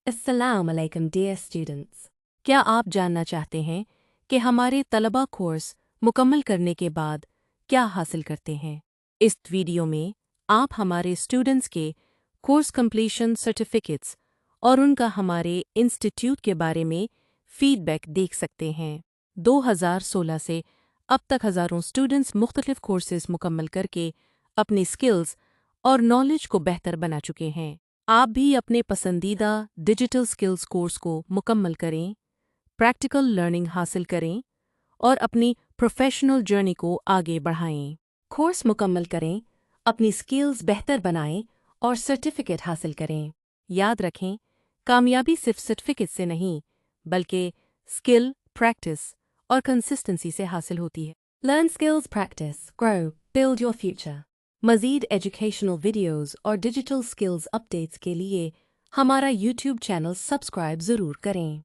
अस्सलाम वालेकुम dear students. क्या आप जानना चाहते हैं कि हमारे तलबा कोर्स मुकम्मल करने के बाद क्या हासिल करते हैं? इस वीडियो में आप हमारे स्टूडेंट्स के कोर्स कंप्लीशन सर्टिफिकेट्स और उनका हमारे इंस्टीट्यूट के बारे में फीडबैक देख सकते हैं। 2016 से अब तक हज़ारों स्टूडेंट्स मुख्तलिफ कोर्सेज मुकम्मल करके अपनी स्किल्स और नॉलेज को बेहतर बना चुके हैं। आप भी अपने पसंदीदा डिजिटल स्किल्स कोर्स को मुकम्मल करें, प्रैक्टिकल लर्निंग हासिल करें और अपनी प्रोफेशनल जर्नी को आगे बढ़ाएं। कोर्स मुकम्मल करें, अपनी स्किल्स बेहतर बनाएं और सर्टिफिकेट हासिल करें। याद रखें, कामयाबी सिर्फ सर्टिफिकेट से नहीं, बल्कि स्किल, प्रैक्टिस और कंसिस्टेंसी से हासिल होती है। Learn skills, practice, grow, build your future. मज़ीद एजुकेशनल वीडियोज़ और डिजिटल स्किल्स अपडेट्स के लिए हमारा यूट्यूब चैनल सब्सक्राइब ज़रूर करें।